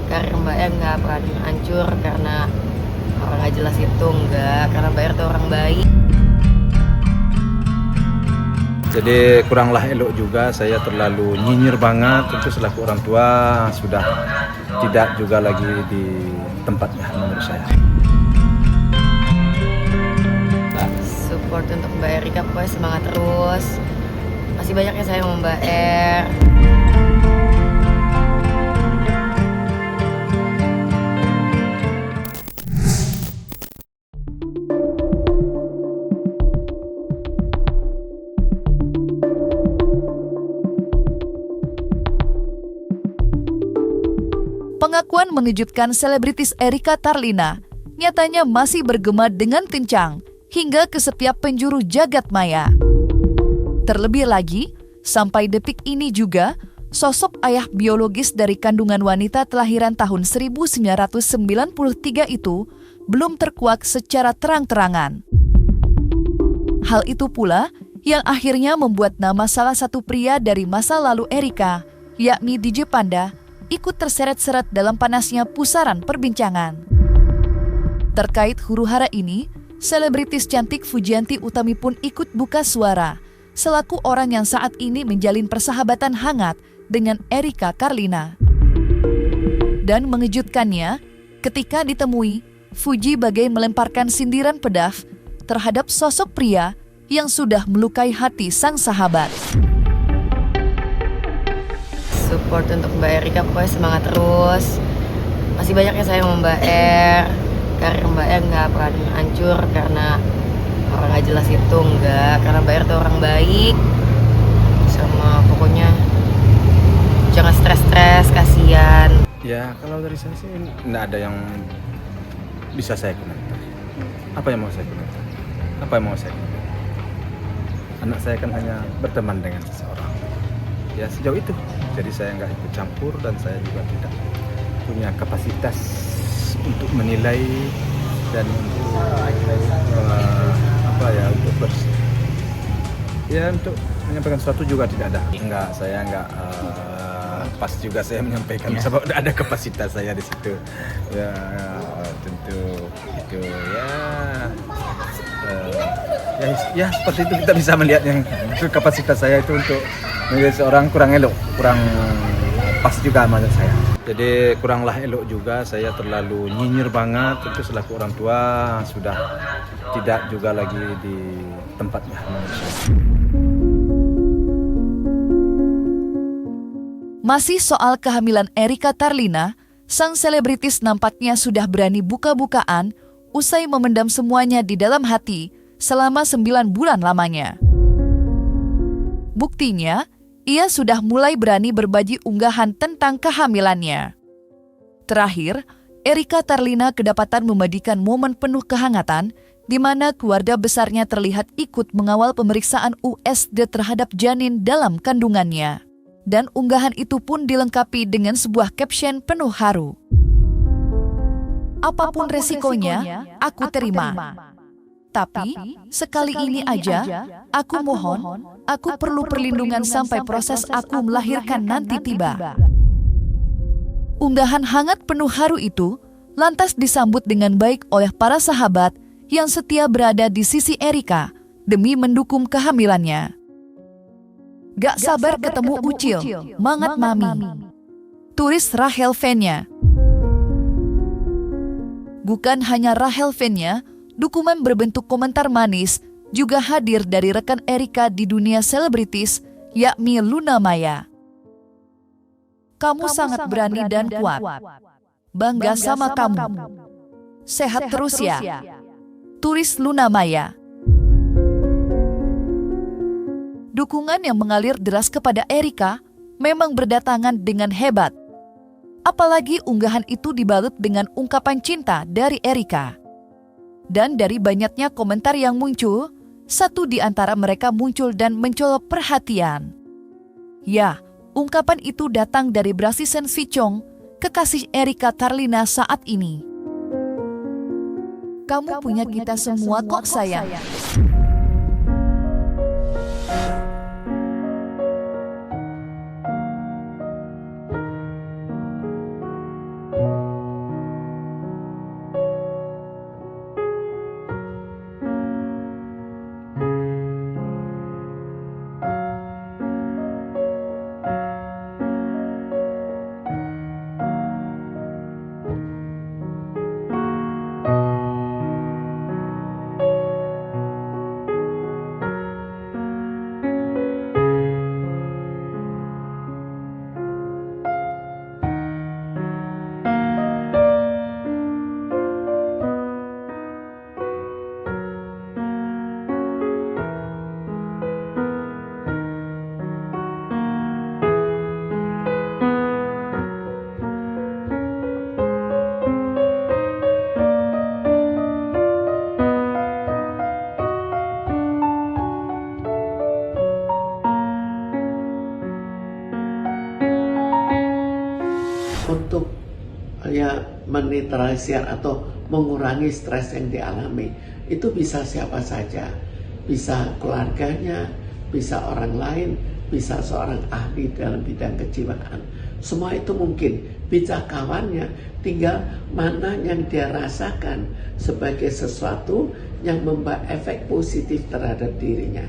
karir Mbak E nggak akan hancur karena orang nggak jelas itu, enggak, karena Mbak E itu orang baik. Jadi kuranglah elok juga saya terlalu nyinyir banget, tentu selaku orang tua sudah tidak juga lagi di tempatnya menurut saya. Support untuk Mbak Erika, pokoknya semangat terus. Masih banyak yang sayang sama Mbak E. Pengakuan mengejutkan selebritis Erika Tarlina nyatanya masih bergema dengan kencang hingga ke setiap penjuru jagat maya. Terlebih lagi, sampai detik ini juga, sosok ayah biologis dari kandungan wanita kelahiran tahun 1993 itu belum terkuak secara terang-terangan. Hal itu pula yang akhirnya membuat nama salah satu pria dari masa lalu Erika, yakni DJ Panda, ikut terseret-seret dalam panasnya pusaran perbincangan. Terkait huru-hara ini, selebritis cantik Fujianti Utami pun ikut buka suara, selaku orang yang saat ini menjalin persahabatan hangat dengan Erika Tarlina. Dan mengejutkannya, ketika ditemui, Fuji bagai melemparkan sindiran pedas terhadap sosok pria yang sudah melukai hati sang sahabat. Support untuk Mbak Erika, pokoknya semangat terus. Masih banyak yang sayang sama Mbak E. Karir Mbak E nggak akan hancur karena orang nggak jelas itu, enggak, karena Mbak E itu orang baik. Sama pokoknya jangan stres-stres, kasihan. Ya kalau dari saya sih nggak ada yang bisa saya komentar. Apa yang mau saya komentar? Apa yang mau saya komentar? Anak saya kan hanya berteman dengan seseorang. Ya sejauh itu. Jadi saya nggak ikut campur dan saya juga tidak punya kapasitas untuk menilai dan untuk untuk menyampaikan sesuatu juga tidak ada. Enggak, saya enggak pas juga saya menyampaikan sebab ada kapasitas saya di situ. Ya tentu itu ya seperti itu kita bisa melihat yang kapasitas saya itu untuk menjadi seorang kurang elok, kurang pas juga menurut saya. Jadi kuranglah elok juga saya terlalu nyinyir banget, tentu selaku orang tua sudah tidak juga lagi di tempatnya menurut saya. Masih soal kehamilan Erika Tarlina, sang selebritis nampaknya sudah berani buka-bukaan usai memendam semuanya di dalam hati selama 9 bulan lamanya. Buktinya, ia sudah mulai berani berbagi unggahan tentang kehamilannya. Terakhir, Erika Tarlina kedapatan membagikan momen penuh kehangatan di mana keluarga besarnya terlihat ikut mengawal pemeriksaan USG terhadap janin dalam kandungannya. Dan unggahan itu pun dilengkapi dengan sebuah caption penuh haru. Apapun resikonya, aku terima. Tapi, sekali ini aja, aku mohon, aku perlu perlindungan sampai proses aku melahirkan nanti tiba. Unggahan hangat penuh haru itu lantas disambut dengan baik oleh para sahabat yang setia berada di sisi Erika demi mendukung kehamilannya. Gak sabar ketemu Ucil, mangat mami. Tulis Rahel Fenya. Bukan hanya Rahel Fenya, dukungan berbentuk komentar manis juga hadir dari rekan Erika di dunia selebritis, yakni Luna Maya. Kamu sangat berani dan kuat. Bangga sama kamu. Sehat terus ya. Tulis Luna Maya. Dukungan yang mengalir deras kepada Erika memang berdatangan dengan hebat. Apalagi unggahan itu dibalut dengan ungkapan cinta dari Erika. Dan dari banyaknya komentar yang muncul, satu di antara mereka muncul dan mencolok perhatian. Ya, ungkapan itu datang dari Brasisen Sichong, kekasih Erika Tarlina saat ini. Kamu punya kita semua kok sayang. untuk ya menetralisir atau mengurangi stres yang dialami. Itu bisa siapa saja, bisa keluarganya, bisa orang lain, bisa seorang ahli dalam bidang kejiwaan. Semua itu mungkin. Bisa kawannya, tinggal mana yang dia rasakan sebagai sesuatu yang membawa efek positif terhadap dirinya.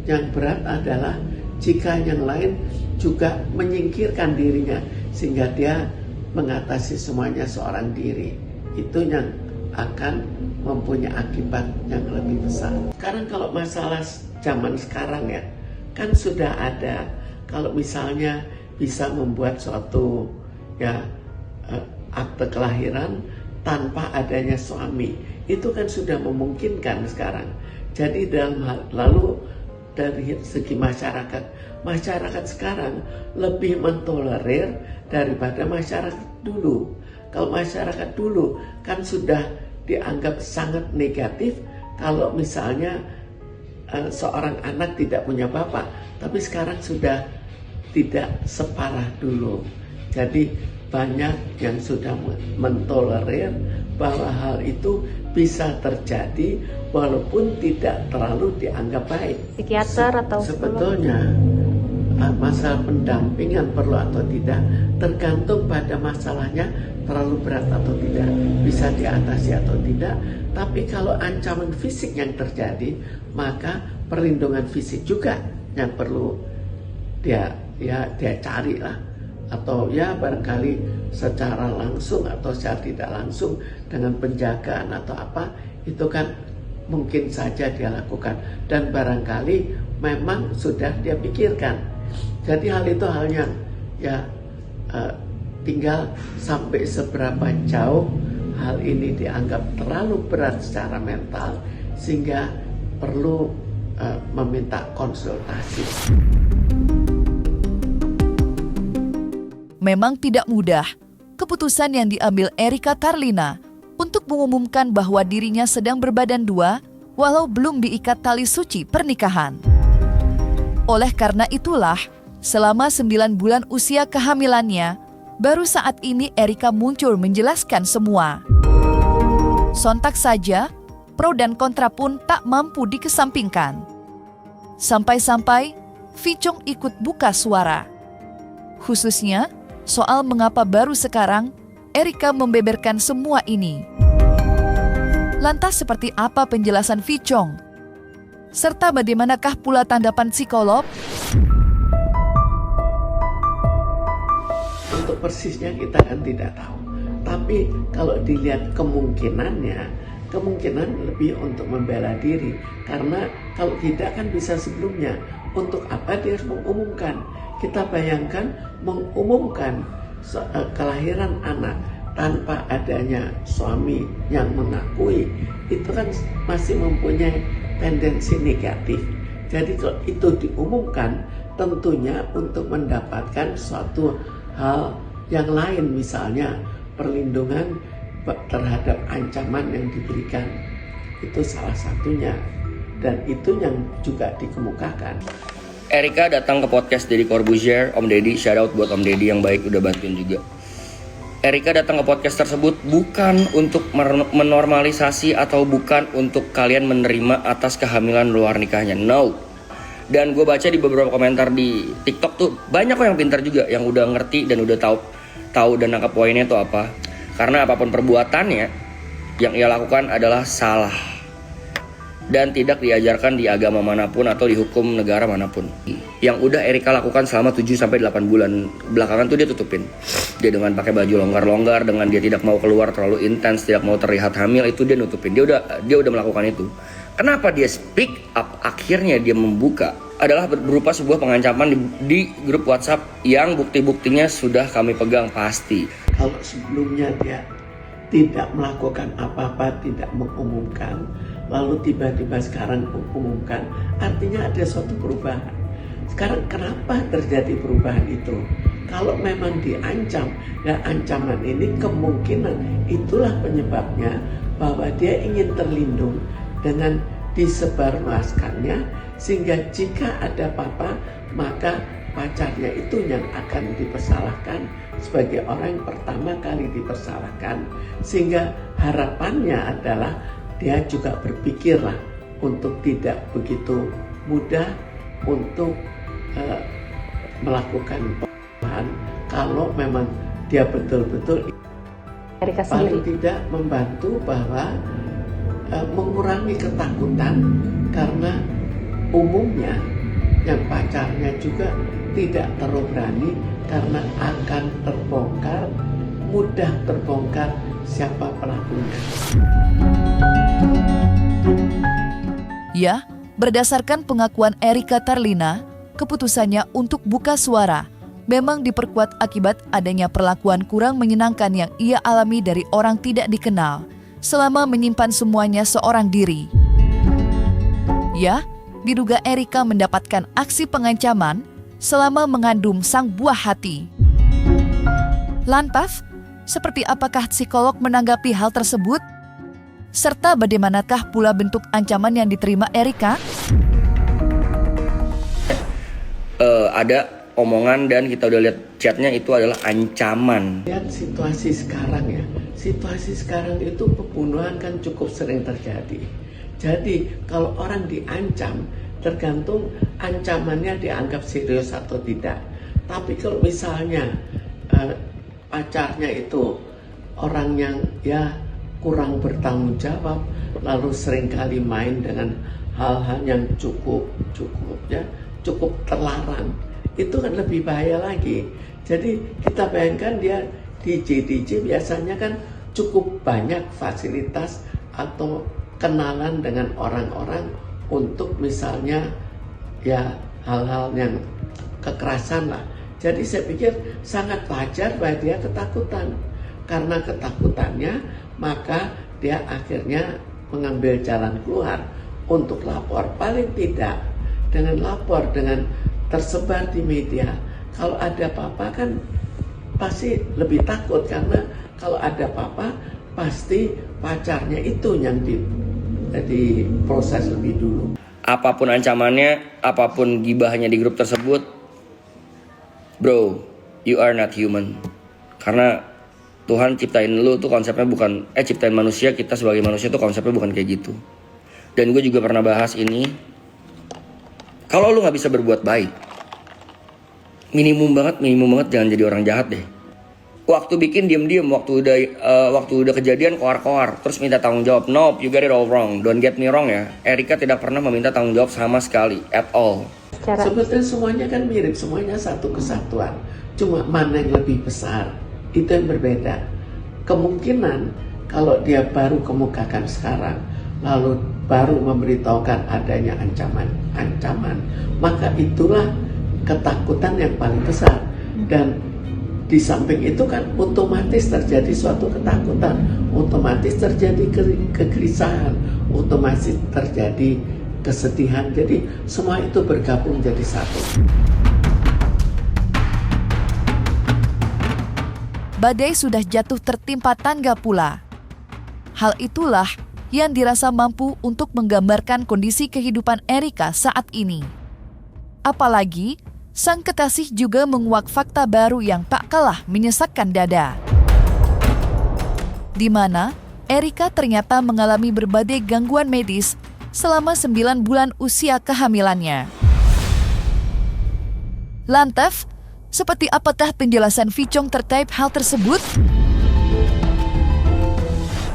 Yang berat adalah jika yang lain juga menyingkirkan dirinya sehingga dia mengatasi semuanya seorang diri. Itu yang akan mempunyai akibat yang lebih besar. Sekarang kalau masalah zaman sekarang ya, kan sudah ada, kalau misalnya bisa membuat suatu ya akte kelahiran tanpa adanya suami, itu kan sudah memungkinkan sekarang. Jadi lalu dari segi masyarakat sekarang lebih mentolerir daripada masyarakat dulu. Kalau masyarakat dulu kan sudah dianggap sangat negatif kalau misalnya seorang anak tidak punya bapak, tapi sekarang sudah tidak separah dulu. Jadi banyak yang sudah mentolerir bahwa hal itu bisa terjadi walaupun tidak terlalu dianggap baik. Psikiater atau sebetulnya masalah pendampingan perlu atau tidak tergantung pada masalahnya terlalu berat atau tidak, bisa diatasi atau tidak. Tapi kalau ancaman fisik yang terjadi, maka perlindungan fisik juga yang perlu dia cari lah, atau ya barangkali secara langsung atau secara tidak langsung dengan penjagaan atau apa, itu kan mungkin saja dia lakukan dan barangkali memang sudah dia pikirkan. Jadi hal itu halnya ya tinggal sampai seberapa jauh hal ini dianggap terlalu berat secara mental sehingga perlu meminta konsultasi. Memang tidak mudah keputusan yang diambil Erika Tarlina untuk mengumumkan bahwa dirinya sedang berbadan dua walau belum diikat tali suci pernikahan. Oleh karena itulah, selama 9 bulan usia kehamilannya, baru saat ini Erika muncul menjelaskan semua. Sontak saja, pro dan kontra pun tak mampu dikesampingkan. Sampai-sampai, Vicong ikut buka suara. Khususnya, soal mengapa baru sekarang Erika membeberkan semua ini. Lantas seperti apa penjelasan Vicong? Serta bagaimanakah pula tanggapan psikolog? Untuk persisnya kita kan tidak tahu. Tapi kalau dilihat kemungkinan lebih untuk membela diri. Karena kalau tidak kan bisa sebelumnya. Untuk apa dia harus mengumumkan? Kita bayangkan mengumumkan kelahiran anak tanpa adanya suami yang mengakui, itu kan masih mempunyai tendensi negatif. Jadi kalau itu diumumkan, tentunya untuk mendapatkan suatu hal yang lain, misalnya perlindungan terhadap ancaman yang diberikan, itu salah satunya, dan itu yang juga dikemukakan. Erika datang ke podcast Deddy Corbuzier, Om Deddy, shout out buat Om Deddy yang baik udah bantuin juga. Erika datang ke podcast tersebut bukan untuk menormalisasi atau bukan untuk kalian menerima atas kehamilan luar nikahnya, no. Dan gue baca di beberapa komentar di TikTok tuh banyak kok yang pintar juga, yang udah ngerti dan udah tahu dan nangkap poinnya itu apa. Karena apapun perbuatannya yang ia lakukan adalah salah dan tidak diajarkan di agama manapun atau di hukum negara manapun. Yang udah Erika lakukan selama 7-8 bulan belakangan tuh dia tutupin. Dia dengan pakai baju longgar-longgar, dengan dia tidak mau keluar terlalu intens, tidak mau terlihat hamil, itu dia nutupin. Dia udah melakukan itu. Kenapa dia speak up? Akhirnya dia membuka adalah berupa sebuah pengancaman di grup WhatsApp yang bukti-buktinya sudah kami pegang pasti. Kalau sebelumnya dia tidak melakukan apa-apa, tidak mengumumkan, lalu tiba-tiba sekarang mengumumkan, artinya ada suatu perubahan. Sekarang kenapa terjadi perubahan itu? Kalau memang diancam, dan ancaman ini kemungkinan itulah penyebabnya bahwa dia ingin terlindung dengan disebarluaskannya, sehingga jika ada apa-apa maka pacarnya itu yang akan dipersalahkan sebagai orang yang pertama kali dipersalahkan, sehingga harapannya adalah dia juga berpikirlah untuk tidak begitu mudah untuk melakukan perubahan kalau memang dia betul-betul Erika paling sendiri. tidak membantu bahwa mengurangi ketakutan, karena umumnya yang pacarnya juga tidak terlalu berani karena akan terbongkar, mudah terbongkar siapa pelakunya. Ya, berdasarkan pengakuan Erika Tarlina, keputusannya untuk buka suara memang diperkuat akibat adanya perlakuan kurang menyenangkan yang ia alami dari orang tidak dikenal selama menyimpan semuanya seorang diri. Ya, diduga Erika mendapatkan aksi pengancaman selama mengandung sang buah hati. Lantas, seperti apakah psikolog menanggapi hal tersebut? Serta bagaimanakah pula bentuk ancaman yang diterima Erika? Ada omongan dan kita udah lihat chatnya itu adalah ancaman. Lihat situasi sekarang ya, situasi sekarang itu pembunuhan kan cukup sering terjadi. Jadi kalau orang diancam, tergantung ancamannya dianggap serius atau tidak. Tapi kalau misalnya pacarnya itu orang yang ya kurang bertanggung jawab, lalu seringkali main dengan hal-hal yang cukup terlarang, itu kan lebih bahaya lagi. Jadi kita bayangkan dia DJ biasanya kan cukup banyak fasilitas atau kenalan dengan orang-orang untuk misalnya ya hal-hal yang kekerasan lah. Jadi saya pikir sangat wajar bahwa dia ketakutan. Karena ketakutannya maka dia akhirnya mengambil jalan keluar untuk lapor. Paling tidak dengan lapor, dengan tersebar di media, kalau ada apa-apa kan pasti lebih takut, karena kalau ada apa-apa pasti pacarnya itu yang diproses lebih dulu. Apapun ancamannya, apapun gibahnya di grup tersebut, bro, you are not human. Karena Tuhan ciptain lu tuh konsepnya bukan, ciptain manusia, kita sebagai manusia tuh konsepnya bukan kayak gitu. Dan gue juga pernah bahas ini, kalau lu gak bisa berbuat baik, minimum banget jangan jadi orang jahat deh. Waktu bikin diem-diem, waktu udah kejadian koar-koar, terus minta tanggung jawab. Nope, you get it all wrong. Don't get me wrong ya, Erika tidak pernah meminta tanggung jawab sama sekali, at all. Sebetulnya semuanya kan mirip, semuanya satu kesatuan. Cuma mana yang lebih besar, itu yang berbeda. Kemungkinan kalau dia baru kemukakan sekarang, lalu baru memberitahukan adanya ancaman, maka itulah ketakutan yang paling besar. Dan di samping itu kan otomatis terjadi suatu ketakutan, otomatis terjadi kegelisahan, otomatis terjadi kesedihan. Jadi semua itu bergabung jadi satu. Badai sudah jatuh tertimpa tangga pula. Hal itulah yang dirasa mampu untuk menggambarkan kondisi kehidupan Erika saat ini. Apalagi, sang kekasih juga menguak fakta baru yang tak kalah menyesakkan dada. Di mana Erika ternyata mengalami berbagai gangguan medis selama 9 bulan usia kehamilannya. Lantas, seperti apakah penjelasan Vicong terkait hal tersebut?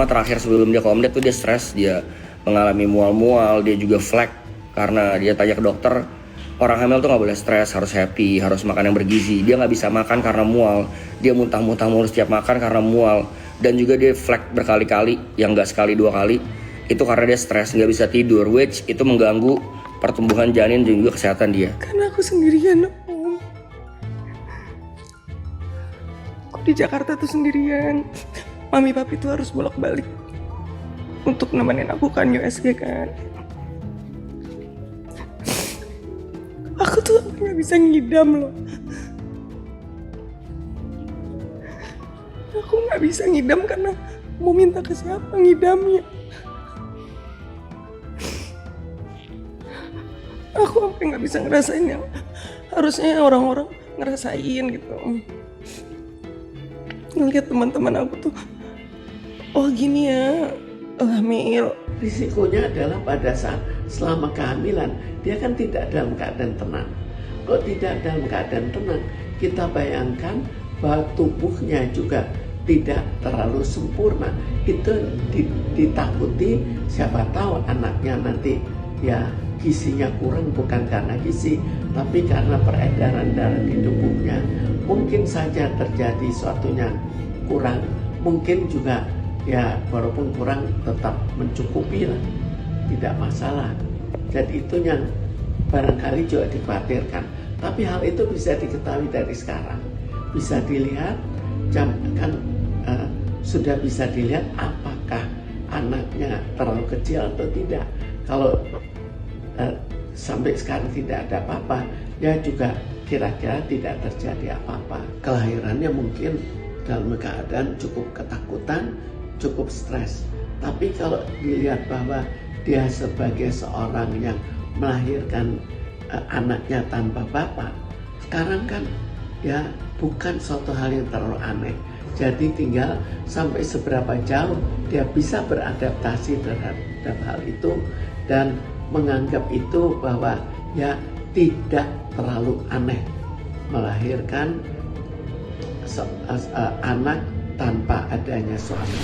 Terakhir sebelum dia ke Om Ded tuh dia stres, dia mengalami mual-mual, dia juga flek karena dia tanya ke dokter, orang hamil tuh gak boleh stres, harus happy, harus makan yang bergizi. Dia gak bisa makan karena mual, dia muntah-muntah mulu setiap makan karena mual. Dan juga dia flek berkali-kali, yang gak sekali 2 kali, itu karena dia stres, gak bisa tidur, which itu mengganggu pertumbuhan janin dan juga kesehatan dia. Karena aku sendirian, Om. Aku di Jakarta tuh sendirian. Mami papi tuh harus bolak-balik untuk nemenin aku kan USG kan. Aku tuh gak bisa ngidam loh. Aku gak bisa ngidam karena mau minta ke siapa ngidamnya. Aku sampai gak bisa ngerasain yang Harusnya orang-orang ngerasain gitu. Ngeliat teman-teman aku tuh, oh gini ya, hamil. Risikonya adalah pada saat selama kehamilan dia kan tidak dalam keadaan tenang. Kalau tidak dalam keadaan tenang, kita bayangkan bahwa tubuhnya juga tidak terlalu sempurna. Itu ditakuti, siapa tahu anaknya nanti ya gizinya kurang, bukan karena gizi tapi karena peredaran darah di tubuhnya. Mungkin saja terjadi suatunya kurang, mungkin juga ya walaupun kurang tetap mencukupi lah, tidak masalah. Jadi itu yang barangkali juga dikhawatirkan. Tapi hal itu bisa diketahui dari sekarang, bisa dilihat sudah bisa dilihat apakah anaknya terlalu kecil atau tidak. Kalau sampai sekarang tidak ada apa-apa, ya juga kira-kira tidak terjadi apa-apa. Kelahirannya mungkin dalam keadaan cukup ketakutan, cukup stres. Tapi kalau dilihat bahwa dia sebagai seorang yang melahirkan anaknya tanpa bapak, sekarang kan ya bukan suatu hal yang terlalu aneh. Jadi tinggal sampai seberapa jauh dia bisa beradaptasi terhadap hal itu dan menganggap itu bahwa ya tidak terlalu aneh melahirkan anak tanpa adanya suami.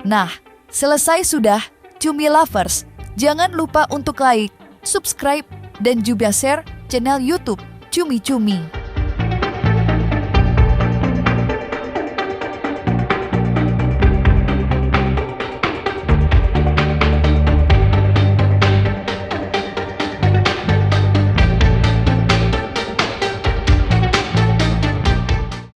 Nah, selesai sudah Cumi Lovers. Jangan lupa untuk like, subscribe, dan juga share channel YouTube Cumi Cumi.